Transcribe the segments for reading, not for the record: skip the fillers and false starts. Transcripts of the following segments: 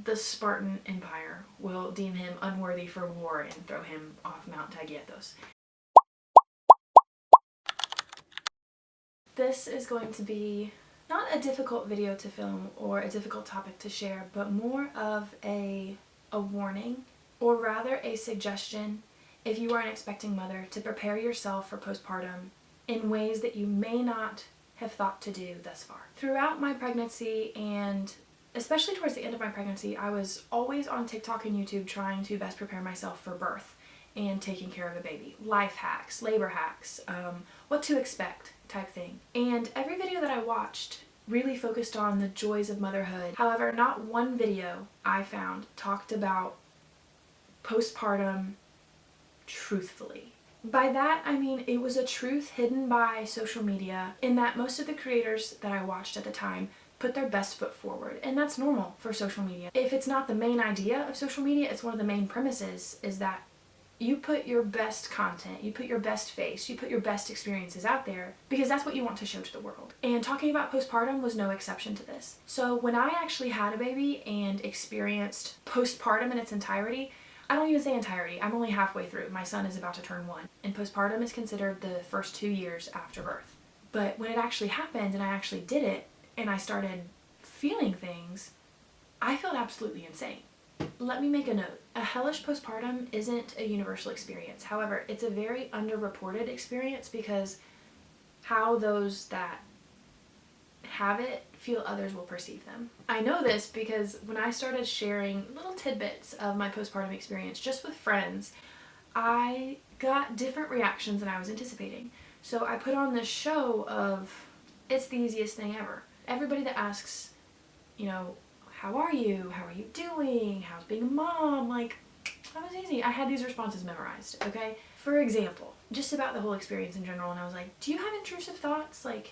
the Spartan Empire will deem him unworthy for war and throw him off Mount Taygetos. This is going to be not a difficult video to film or a difficult topic to share, but more of a warning, or rather a suggestion if you are an expecting mother to prepare yourself for postpartum in ways that you may not have thought to do thus far. Throughout my pregnancy, and especially towards the end of my pregnancy, I was always on TikTok and YouTube trying to best prepare myself for birth and taking care of a baby. Life hacks, labor hacks, what to expect type thing. And every video that I watched really focused on the joys of motherhood. However, not one video I found talked about postpartum truthfully. By that, I mean it was a truth hidden by social media, in that most of the creators that I watched at the time put their best foot forward, and that's normal for social media. If it's not the main idea of social media, it's one of the main premises, is that you put your best content, you put your best face, you put your best experiences out there because that's what you want to show to the world. And talking about postpartum was no exception to this. So when I actually had a baby and experienced postpartum in its entirety, I don't even say entirety, I'm only halfway through. My son is about to turn 1, and postpartum is considered the first 2 years after birth. But when it actually happened and I actually did it and I started feeling things, I felt absolutely insane. Let me make a note. A hellish postpartum isn't a universal experience. However, it's a very underreported experience because how those that have it feel others will perceive them. I know this because when I started sharing little tidbits of my postpartum experience just with friends, I got different reactions than I was anticipating. So I put on this show of, it's the easiest thing ever. Everybody that asks, you know, how are you? How are you doing? How's being a mom? Like, that was easy. I had these responses memorized, okay? For example, just about the whole experience in general, and I was like, do you have intrusive thoughts? Like,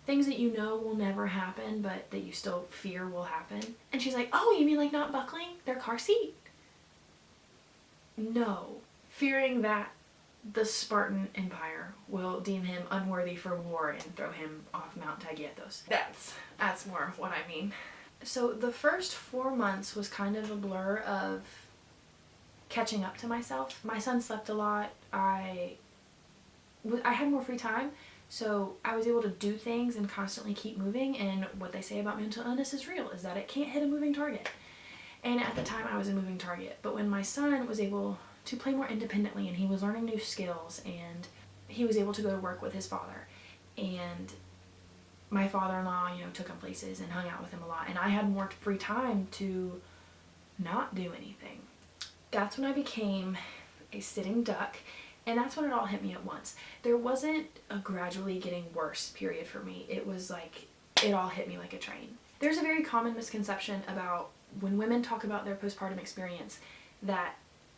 things that you know will never happen, but that you still fear will happen? And she's like, oh, you mean like not buckling their car seat? No. Fearing that the Spartan Empire will deem him unworthy for war and throw him off Mount Taygetos. That's more what I mean. So the first 4 months was kind of a blur of catching up to myself. My son slept a lot. I had more free time, so I was able to do things and constantly keep moving, and what they say about mental illness is real, is that it can't hit a moving target. And at the time I was a moving target, but when my son was able to play more independently and he was learning new skills and he was able to go to work with his father, and my father-in-law, you know, took him places and hung out with him a lot, and I had more free time to not do anything. That's when I became a sitting duck, and that's when it all hit me at once. There wasn't a gradually getting worse period for me. It was like, it all hit me like a train. There's a very common misconception about when women talk about their postpartum experience that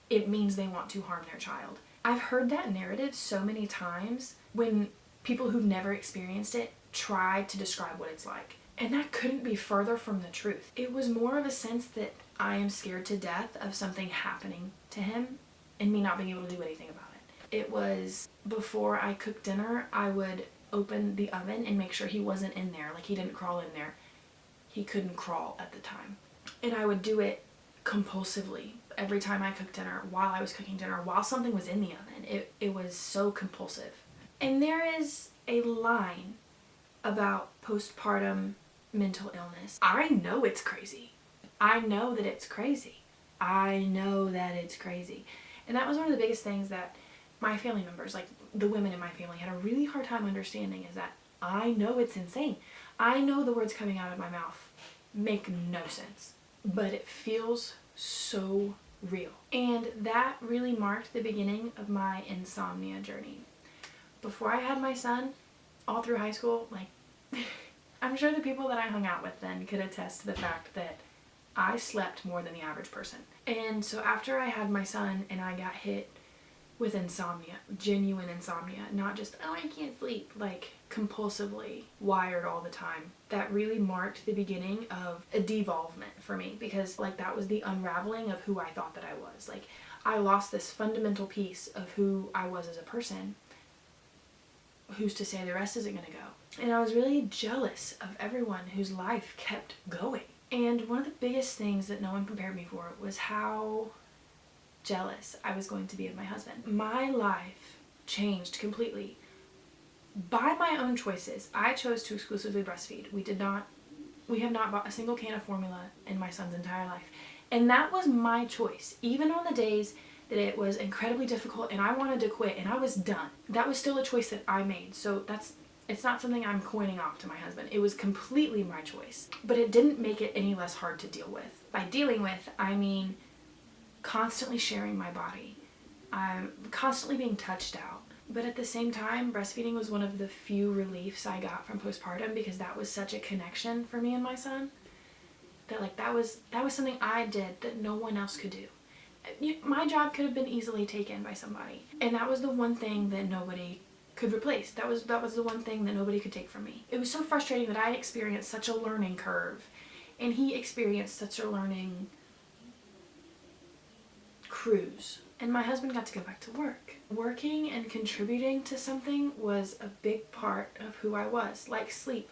it means they want to harm their child. I've heard that narrative so many times when people who've never experienced it try to describe what it's like. And that couldn't be further from the truth. It was more of a sense that I am scared to death of something happening to him and me not being able to do anything about it. It was before I cooked dinner, I would open the oven and make sure he wasn't in there, like he didn't crawl in there. He couldn't crawl at the time. And I would do it compulsively every time I cooked dinner, while I was cooking dinner, while something was in the oven. It was so compulsive. And there is a line about postpartum mental illness. I know it's crazy. I know that it's crazy. I know that it's crazy. And that was one of the biggest things that my family members, like the women in my family, had a really hard time understanding, is that I know it's insane. I know the words coming out of my mouth make no sense, but it feels so real. And that really marked the beginning of my insomnia journey. Before I had my son, all through high school, like, I'm sure the people that I hung out with then could attest to the fact that I slept more than the average person. And so after I had my son and I got hit with insomnia, genuine insomnia, not just, oh, I can't sleep, like compulsively wired all the time, that really marked the beginning of a devolvement for me, because like that was the unraveling of who I thought that I was. Like, I lost this fundamental piece of who I was as a person. Who's to say the rest isn't gonna go? And I was really jealous of everyone whose life kept going. And one of the biggest things that no one prepared me for was how jealous I was going to be of my husband. My life changed completely by my own choices. I chose to exclusively breastfeed. We have not bought a single can of formula in my son's entire life. And that was my choice. Even on the days that it was incredibly difficult and I wanted to quit and I was done, that was still a choice that I made. So it's not something I'm coining off to my husband. It was completely my choice. But it didn't make it any less hard to deal with. By dealing with, I mean constantly sharing my body. I'm constantly being touched out. But at the same time, breastfeeding was one of the few reliefs I got from postpartum, because that was such a connection for me and my son. That was something I did that no one else could do. My job could have been easily taken by somebody. And that was the one thing that nobody could replace. That was the one thing that nobody could take from me. It was so frustrating that I experienced such a learning curve, and he experienced such a learning cruise. And my husband got to go back to work. Working and contributing to something was a big part of who I was, like sleep.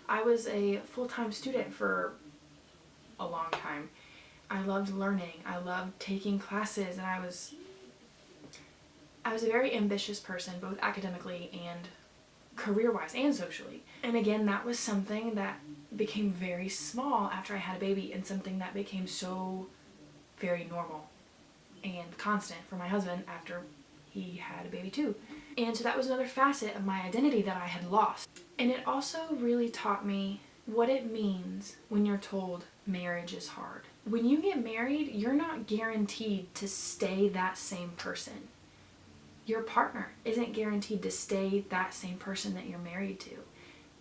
I was a full-time student for a long time. I loved learning. I loved taking classes, and I was a very ambitious person, both academically and career-wise and socially. And again, that was something that became very small after I had a baby, and something that became so very normal and constant for my husband after he had a baby too. And so that was another facet of my identity that I had lost. And it also really taught me what it means when you're told marriage is hard. When you get married, you're not guaranteed to stay that same person. Your partner isn't guaranteed to stay that same person that you're married to.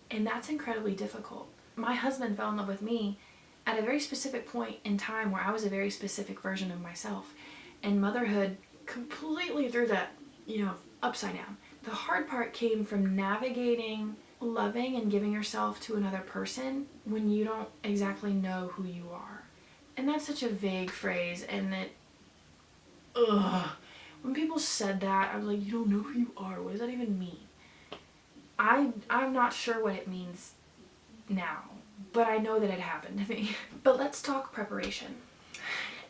And that's incredibly difficult. My husband fell in love with me at a very specific point in time where I was a very specific version of myself. And motherhood completely threw that, upside down. The hard part came from navigating loving and giving yourself to another person when you don't exactly know who you are. And that's such a vague phrase, and when people said that, I was like, you don't know who you are. What does that even mean? I'm not sure what it means now, but I know that it happened to me. But let's talk preparation.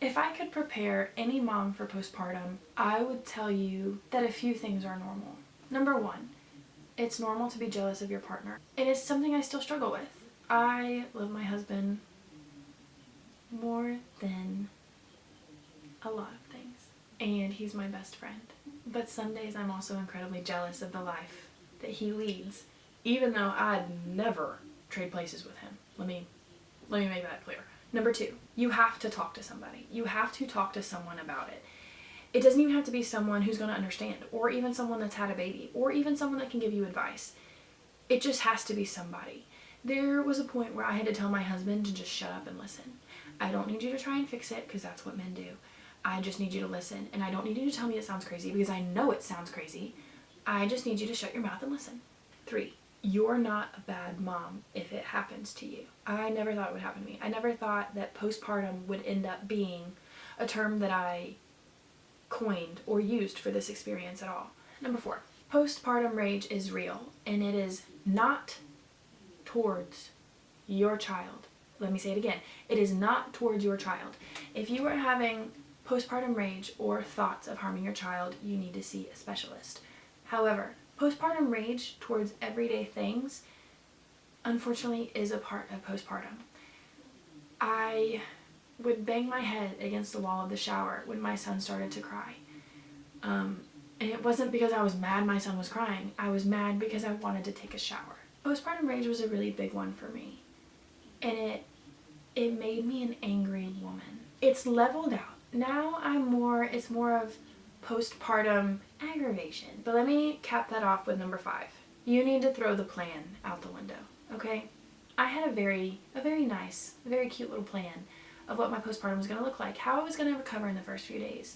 If I could prepare any mom for postpartum, I would tell you that a few things are normal. Number one, it's normal to be jealous of your partner. And it's something I still struggle with. I love my husband more than a lot of things. And he's my best friend. But some days I'm also incredibly jealous of the life that he leads, even though I'd never trade places with him. Let me make that clear. Number two, you have to talk to somebody. You have to talk to someone about it. It doesn't even have to be someone who's going to understand, or even someone that's had a baby, or even someone that can give you advice. It just has to be somebody. There was a point where I had to tell my husband to just shut up and listen. I don't need you to try and fix it, because that's what men do. I just need you to listen, and I don't need you to tell me it sounds crazy, because I know it sounds crazy. I just need you to shut your mouth and listen. 3, you're not a bad mom if it happens to you. I never thought it would happen to me. I never thought that postpartum would end up being a term that I coined or used for this experience at all. Number 4, postpartum rage is real, and it is not towards your child. Let me say it again. It is not towards your child. If you are having postpartum rage or thoughts of harming your child, you need to see a specialist. However, postpartum rage towards everyday things, unfortunately, is a part of postpartum. I would bang my head against the wall of the shower when my son started to cry. And it wasn't because I was mad my son was crying. I was mad because I wanted to take a shower. Postpartum rage was a really big one for me. And it made me an angry woman. It's leveled out. Now it's more of postpartum aggravation. But let me cap that off with number 5. You need to throw the plan out the window, okay? I had a very nice, very cute little plan of what my postpartum was going to look like, how I was going to recover in the first few days,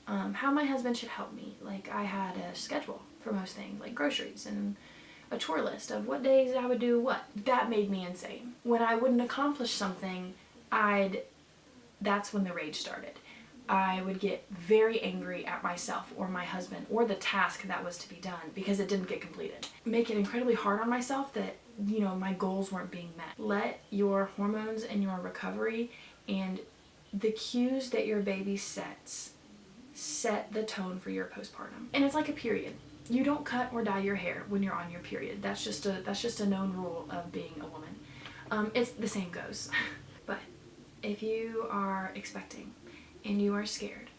how my husband should help me. Like, I had a schedule for most things, like groceries, and a chore list of what days I would do what. That made me insane. When I wouldn't accomplish something, that's when the rage started. I would get very angry at myself or my husband or the task that was to be done because it didn't get completed. Make it incredibly hard on myself that my goals weren't being met. Let your hormones and your recovery and the cues that your baby sets set the tone for your postpartum. And it's like a period. You don't cut or dye your hair when you're on your period. That's just a known rule of being a woman. It's the same goes. But if you are expecting and you are scared,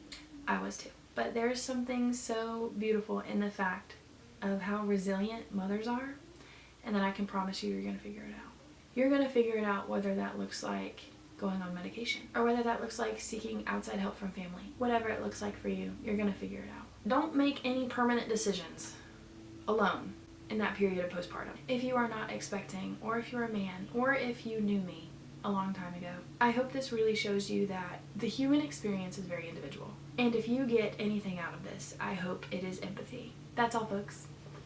I was too. But there's something so beautiful in the fact of how resilient mothers are, and then I can promise you, you're gonna figure it out. You're gonna figure it out, whether that looks like going on medication or whether that looks like seeking outside help from family. Whatever it looks like for you, you're gonna figure it out. Don't make any permanent decisions alone in that period of postpartum. If you are not expecting, or if you're a man, or if you knew me a long time ago, I hope this really shows you that the human experience is very individual. And if you get anything out of this, I hope it is empathy. That's all, folks.